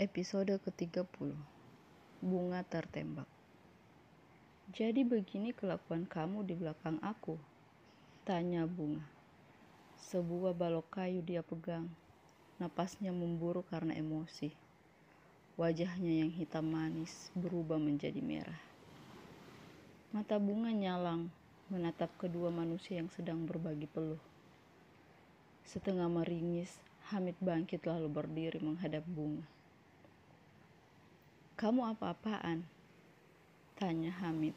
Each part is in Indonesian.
Episode ke-30. Bunga tertembak. Jadi begini kelakuan kamu di belakang aku? Tanya Bunga. Sebuah balok kayu dia pegang. Napasnya memburu karena emosi. Wajahnya yang hitam manis berubah menjadi merah. Mata Bunga nyalang menatap kedua manusia yang sedang berbagi peluh. Setengah meringis, Hamid bangkit lalu berdiri menghadap Bunga. Kamu apa-apaan? Tanya Hamid.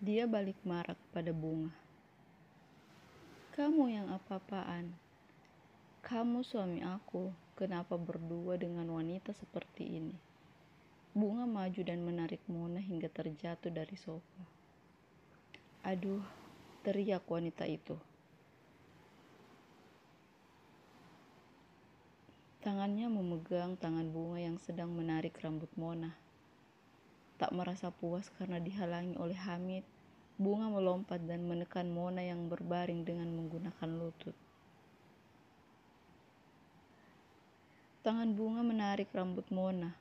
Dia balik marah pada Bunga. Kamu yang apa-apaan? Kamu suami aku, kenapa berdua dengan wanita seperti ini? Bunga maju dan menarik Mona hingga terjatuh dari sofa. Aduh, teriak wanita itu. Tangannya memegang tangan Bunga yang sedang menarik rambut Mona. Tak merasa puas karena dihalangi oleh Hamid, Bunga melompat dan menekan Mona yang berbaring dengan menggunakan lutut. Tangan Bunga menarik rambut Mona,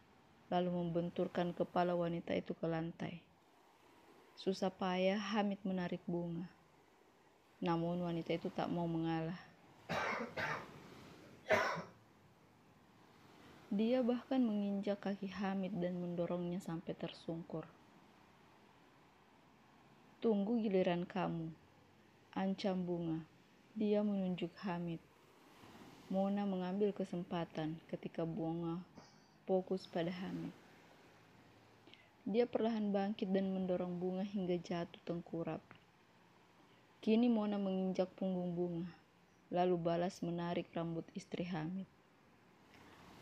lalu membenturkan kepala wanita itu ke lantai. Susah payah Hamid menarik Bunga. Namun wanita itu tak mau mengalah. Dia bahkan menginjak kaki Hamid dan mendorongnya sampai tersungkur. Tunggu giliran kamu, ancam Bunga. Dia menunjuk Hamid. Mona mengambil kesempatan ketika Bunga fokus pada Hamid. Dia perlahan bangkit dan mendorong Bunga hingga jatuh tengkurap. Kini Mona menginjak punggung Bunga, lalu balas menarik rambut istri Hamid.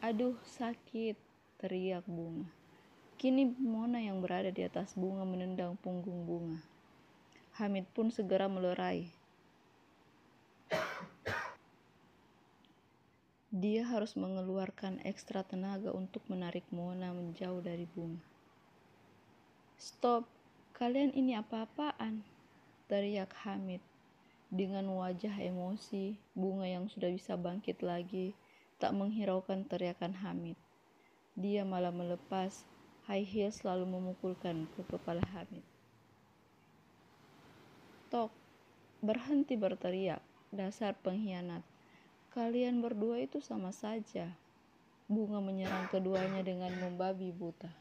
Aduh, sakit, teriak Bunga. Kini Mona yang berada di atas Bunga menendang punggung Bunga. Hamid pun segera melerai. Dia harus mengeluarkan ekstra tenaga untuk menarik Mona menjauh dari Bunga. Stop, kalian ini apa-apaan? Teriak Hamid. Dengan wajah emosi, Bunga yang sudah bisa bangkit lagi tak menghiraukan teriakan Hamid. Dia malah melepas high heels lalu memukulkan ke kepala Hamid. Tok, berhenti berteriak, dasar pengkhianat. Kalian berdua itu sama saja. Bunga menyerang keduanya dengan membabi buta.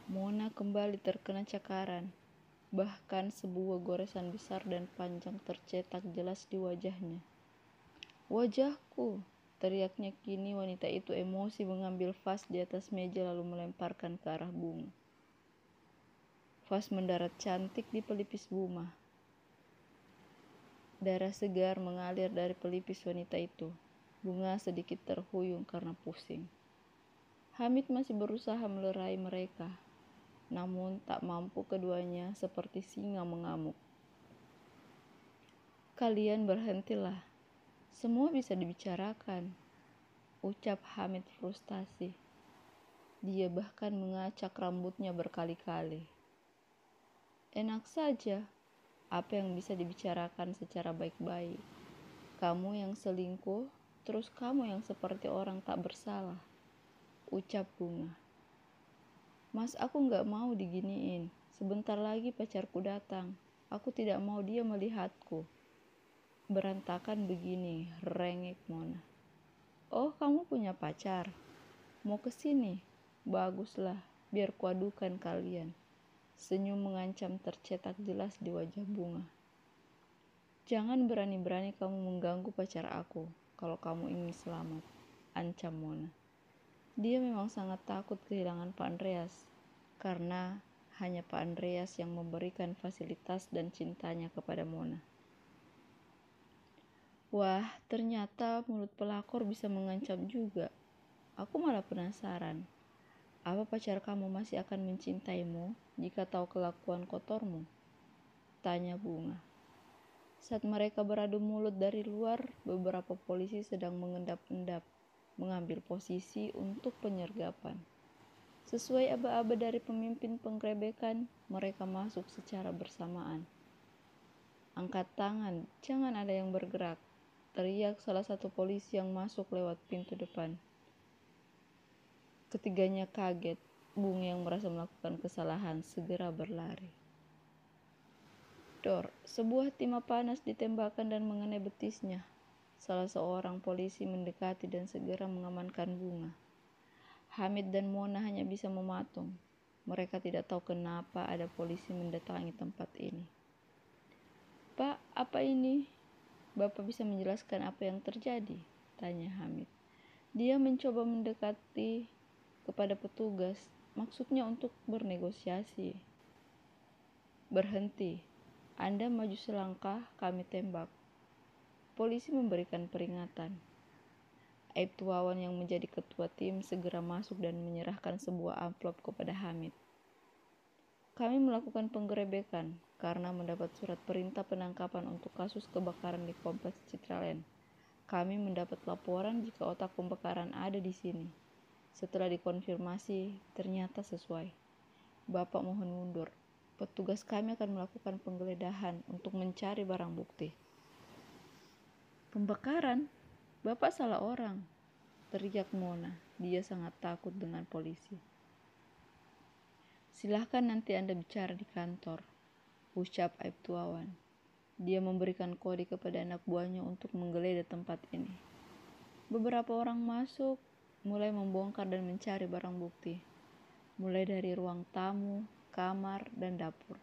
Mona kembali terkena cakaran. Bahkan sebuah goresan besar dan panjang tercetak jelas di wajahnya. Wajahku, teriaknya. Kini wanita itu emosi mengambil vas di atas meja lalu melemparkan ke arah Bunga. Vas mendarat cantik di pelipis Bunga. Darah segar mengalir dari pelipis wanita itu. Bunga sedikit terhuyung karena pusing. Hamid masih berusaha melerai mereka, namun tak mampu keduanya seperti singa mengamuk. Kalian berhentilah, semua bisa dibicarakan, ucap Hamid frustasi. Dia bahkan mengacak rambutnya berkali-kali. Enak saja, apa yang bisa dibicarakan secara baik-baik? Kamu yang selingkuh, terus kamu yang seperti orang tak bersalah, ucap Bunga. Mas, aku gak mau diginiin. Sebentar lagi pacarku datang. Aku tidak mau dia melihatku berantakan begini, rengek Mona. Oh, kamu punya pacar? Mau kesini? Baguslah, biar kuadukan kalian. Senyum mengancam tercetak jelas di wajah Bunga. Jangan berani-berani kamu mengganggu pacar aku kalau kamu ingin selamat, ancam Mona. Dia memang sangat takut kehilangan Pak Andreas, karena hanya Pak Andreas yang memberikan fasilitas dan cintanya kepada Mona. Wah, ternyata mulut pelakor bisa mengancam juga. Aku malah penasaran. Apa pacar kamu masih akan mencintaimu jika tahu kelakuan kotormu? Tanya Bunga. Saat mereka beradu mulut dari luar, beberapa polisi sedang mengendap-endap, mengambil posisi untuk penyergapan. Sesuai aba-aba dari pemimpin penggerebekan, mereka masuk secara bersamaan. Angkat tangan, jangan ada yang bergerak, teriak salah satu polisi yang masuk lewat pintu depan. Ketiganya kaget. Bung yang merasa melakukan kesalahan segera berlari. Dor, sebuah timah panas ditembakkan dan mengenai betisnya. Salah seorang polisi mendekati dan segera mengamankan Bunga. Hamid dan Mona hanya bisa mematung. Mereka tidak tahu kenapa ada polisi mendatangi tempat ini. Pak, apa ini? Bapak bisa menjelaskan apa yang terjadi? Tanya Hamid. Dia mencoba mendekati kepada petugas, maksudnya untuk bernegosiasi. Berhenti, Anda maju selangkah, kami tembak. Polisi memberikan peringatan. Aibtu Wawan yang menjadi ketua tim segera masuk dan menyerahkan sebuah amplop kepada Hamid. Kami melakukan penggerebekan karena mendapat surat perintah penangkapan untuk kasus kebakaran di Kompleks Citraland. Kami mendapat laporan jika otak pembakaran ada di sini. Setelah dikonfirmasi, ternyata sesuai. Bapak mohon mundur. Petugas kami akan melakukan penggeledahan untuk mencari barang bukti. Pembakaran? Bapak salah orang, teriak Mona. Dia sangat takut dengan polisi. Silahkan nanti Anda bicara di kantor, ucap Aibtu Wawan. Dia memberikan kode kepada anak buahnya untuk menggeledah tempat ini. Beberapa orang masuk, mulai membongkar dan mencari barang bukti, mulai dari ruang tamu, kamar, dan dapur.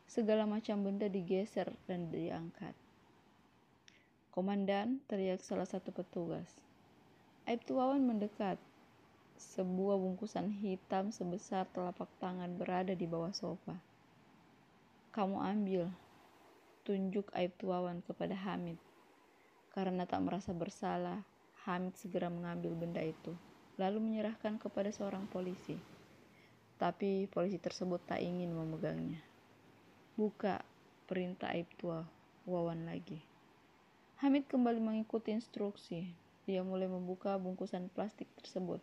Segala macam benda digeser dan diangkat. Komandan, teriak salah satu petugas. Aibtu Wawan mendekat. Sebuah bungkusan hitam sebesar telapak tangan berada di bawah sofa. Kamu ambil, tunjuk Aibtu Wawan kepada Hamid. Karena tak merasa bersalah, Hamid segera mengambil benda itu, lalu menyerahkan kepada seorang polisi. Tapi polisi tersebut tak ingin memegangnya. Buka, perintah Aibtu Wawan lagi. Hamid kembali mengikuti instruksi. Dia mulai membuka bungkusan plastik tersebut.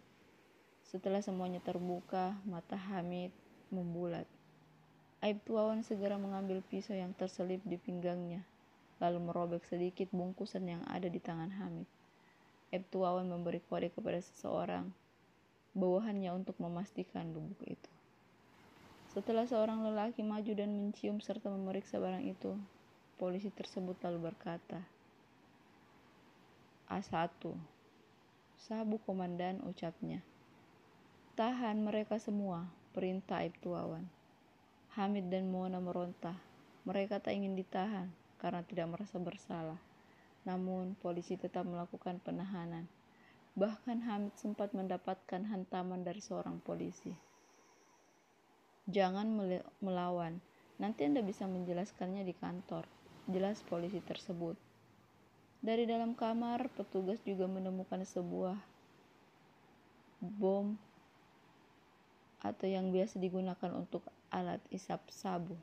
Setelah semuanya terbuka, mata Hamid membulat. Aibtu Wawan segera mengambil pisau yang terselip di pinggangnya, lalu merobek sedikit bungkusan yang ada di tangan Hamid. Aibtu Wawan memberi kode kepada seseorang, bawahannya untuk memastikan bubuk itu. Setelah seorang lelaki maju dan mencium serta memeriksa barang itu, polisi tersebut lalu berkata, A1, sabu komandan, ucapnya. Tahan mereka semua, perintah Aibtu Wawan. Hamid dan Mona meronta. Mereka tak ingin ditahan karena tidak merasa bersalah. Namun polisi tetap melakukan penahanan. Bahkan Hamid sempat mendapatkan hantaman dari seorang polisi. Jangan melawan, nanti Anda bisa menjelaskannya di kantor, jelas polisi tersebut. Dari dalam kamar, petugas juga menemukan sebuah bom atau yang biasa digunakan untuk alat isap sabu.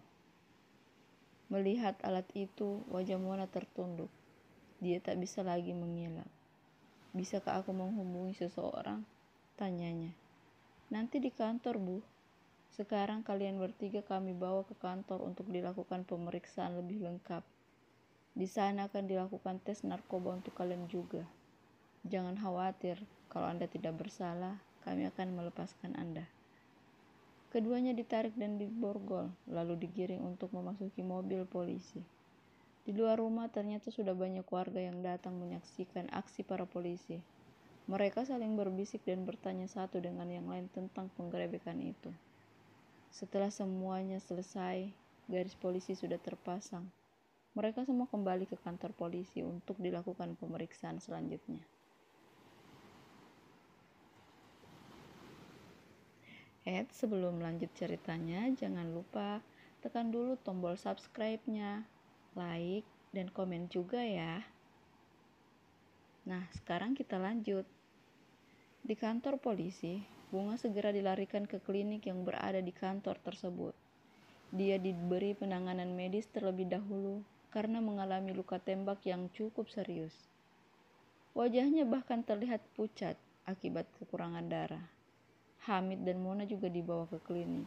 Melihat alat itu, wajah Mona tertunduk. Dia tak bisa lagi mengelak. Bisakah aku menghubungi seseorang? Tanyanya. Nanti di kantor, Bu. Sekarang kalian bertiga kami bawa ke kantor untuk dilakukan pemeriksaan lebih lengkap. Di sana akan dilakukan tes narkoba untuk kalian juga. Jangan khawatir, kalau Anda tidak bersalah, kami akan melepaskan Anda. Keduanya ditarik dan diborgol, lalu digiring untuk memasuki mobil polisi. Di luar rumah ternyata sudah banyak warga yang datang menyaksikan aksi para polisi. Mereka saling berbisik dan bertanya satu dengan yang lain tentang penggerebekan itu. Setelah semuanya selesai, garis polisi sudah terpasang. Mereka semua kembali ke kantor polisi untuk dilakukan pemeriksaan selanjutnya. Sebelum lanjut ceritanya, jangan lupa tekan dulu tombol subscribe-nya, like, dan komen juga ya. Nah, sekarang kita lanjut. Di kantor polisi, Bunga segera dilarikan ke klinik yang berada di kantor tersebut. Dia diberi penanganan medis terlebih dahulu karena mengalami luka tembak yang cukup serius. Wajahnya bahkan terlihat pucat akibat kekurangan darah. Hamid dan Mona juga dibawa ke klinik.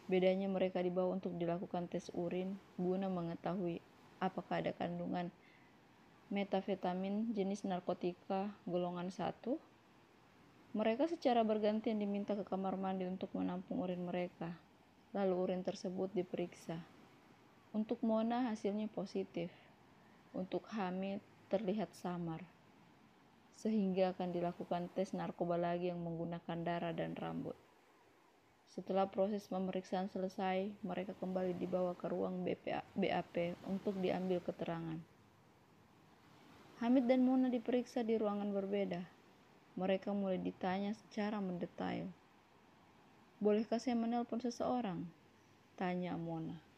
Bedanya mereka dibawa untuk dilakukan tes urin guna mengetahui apakah ada kandungan metafetamin jenis narkotika golongan 1 Mereka secara bergantian diminta ke kamar mandi untuk menampung urin mereka. Lalu urin tersebut diperiksa. Untuk Mona hasilnya positif. Untuk Hamid terlihat samar. Sehingga akan dilakukan tes narkoba lagi yang menggunakan darah dan rambut. Setelah proses pemeriksaan selesai, mereka kembali dibawa ke ruang BAP untuk diambil keterangan. Hamid dan Mona diperiksa di ruangan berbeda. Mereka mulai ditanya secara mendetail. "Bolehkah saya menelpon seseorang?" tanya Mona.